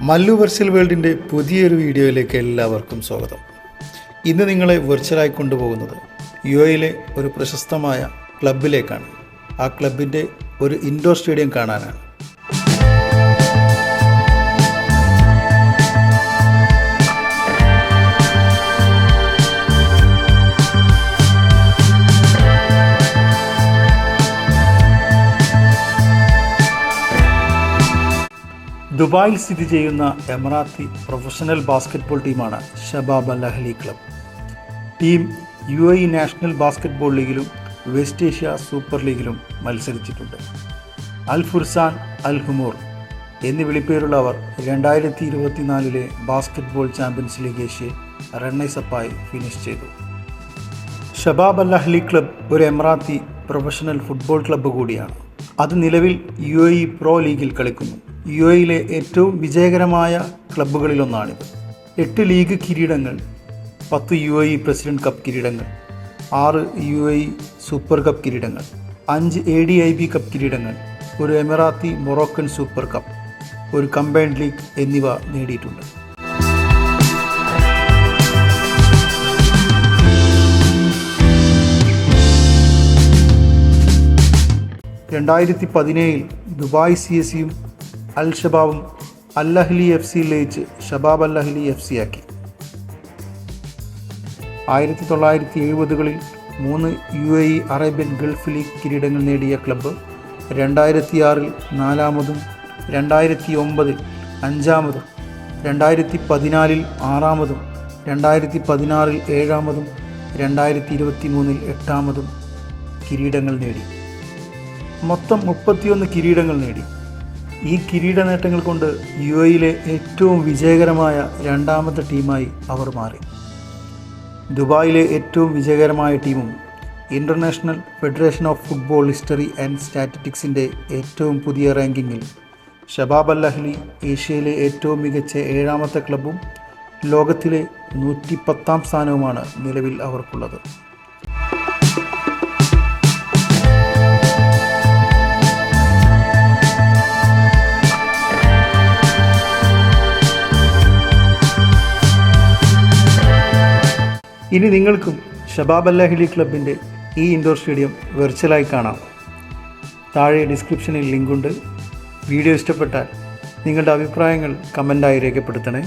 Mallu virtual വേൾഡിൻ്റെ പുതിയൊരു വീഡിയോയിലേക്ക് എല്ലാവർക്കും സ്വാഗതം. ഇന്ന് നിങ്ങളെ വെർച്വലായി കൊണ്ടുപോകുന്നത് യുഎയിലെ ഒരു പ്രശസ്തമായ ക്ലബിലേക്കാണ്. ആ ക്ലബിൻ്റെ ഒരു ഇൻഡോർ സ്റ്റേഡിയം കാണാനാണ്. ദുബായിൽ സ്ഥിതി ചെയ്യുന്ന എമിറാത്തി പ്രൊഫഷണൽ ബാസ്കറ്റ്ബോൾ ടീമാണ് Shabab Al Ahli club. Team UAE national basketball ലീഗിലും വെസ്റ്റ് ഏഷ്യ സൂപ്പർ ലീഗിലും മത്സരിച്ചിട്ടുണ്ട്. അൽ ഫുർസാൻ, അൽ ഹുമൂർ എന്നീ വിളിപ്പേരുള്ളവർ 2024 ബാസ്കറ്റ്ബോൾ ചാമ്പ്യൻസ് ലീഗ് ഏഷ്യയിൽ റണ്ണേഴ്സപ്പായി ഫിനിഷ് ചെയ്തു. ഷബാബ് അൽ അഹ്ലി ക്ലബ് ഒരു എമിറാത്തി പ്രൊഫഷണൽ ഫുട്ബോൾ ക്ലബ്ബ് കൂടിയാണ്. അത് നിലവിൽ UAE പ്രോ ലീഗിൽ കളിക്കുന്നു. UAEയിലെ ഏറ്റവും വിജയകരമായ ക്ലബ്ബുകളിലൊന്നാണിത്. 8 ലീഗ് കിരീടങ്ങൾ, 10 UAE പ്രസിഡന്റ് കപ്പ് കിരീടങ്ങൾ, 6 UAE സൂപ്പർ കപ്പ് കിരീടങ്ങൾ, 5 ADIB കപ്പ് കിരീടങ്ങൾ, ഒരു എമിറാത്തി മൊറോക്കൻ സൂപ്പർ കപ്പ്, ഒരു കമ്പൈൻഡ് ലീഗ് എന്നിവ നേടിയിട്ടുണ്ട്. ദുബായ് CSCയും അൽ ഷബാബും അൽ അഹ്ലി FC ലയിച്ച് ഷബാബ് അൽ അഹ്ലി FC ആക്കി. 1970കളിൽ 3 UAE അറേബ്യൻ ഗൾഫ് ലീഗ് കിരീടങ്ങൾ നേടിയ ക്ലബ്ബ് 2006 4-മതും 2009 5-മതും 2014 6-മതും 2016 7-മതും 2023 8-മതും കിരീടങ്ങൾ നേടി. മൊത്തം 31 കിരീടങ്ങൾ നേടി. ഈ കിരീട നേട്ടങ്ങൾ കൊണ്ട് UAEയിലെ ഏറ്റവും വിജയകരമായ 2ാമത്തെ ടീമായി അവർ മാറി. ദുബായിലെ ഏറ്റവും വിജയകരമായ ടീമും International Federation of Football History and സ്റ്റാറ്റിസ്റ്റിക്സിൻ്റെ ഏറ്റവും പുതിയ റാങ്കിങ്ങിൽ ഷബാബ് അൽ അഹ്ലി ഏഷ്യയിലെ ഏറ്റവും മികച്ച 7ാമത്തെ ക്ലബ്ബും ലോകത്തിലെ 110ാം സ്ഥാനവുമാണ് നിലവിൽ അവർക്കുള്ളത്. ഇനി നിങ്ങൾക്കും ഷബാബ് അൽ അഹ്ലി ക്ലബിൻ്റെ ഈ ഇൻഡോർ സ്റ്റേഡിയം വെർച്വലായി കാണാം. താഴെ ഡിസ്ക്രിപ്ഷനിൽ ലിങ്കുണ്ട്. വീഡിയോ ഇഷ്ടപ്പെട്ടാൽ നിങ്ങളുടെ അഭിപ്രായങ്ങൾ കമൻ്റായി രേഖപ്പെടുത്തണേ.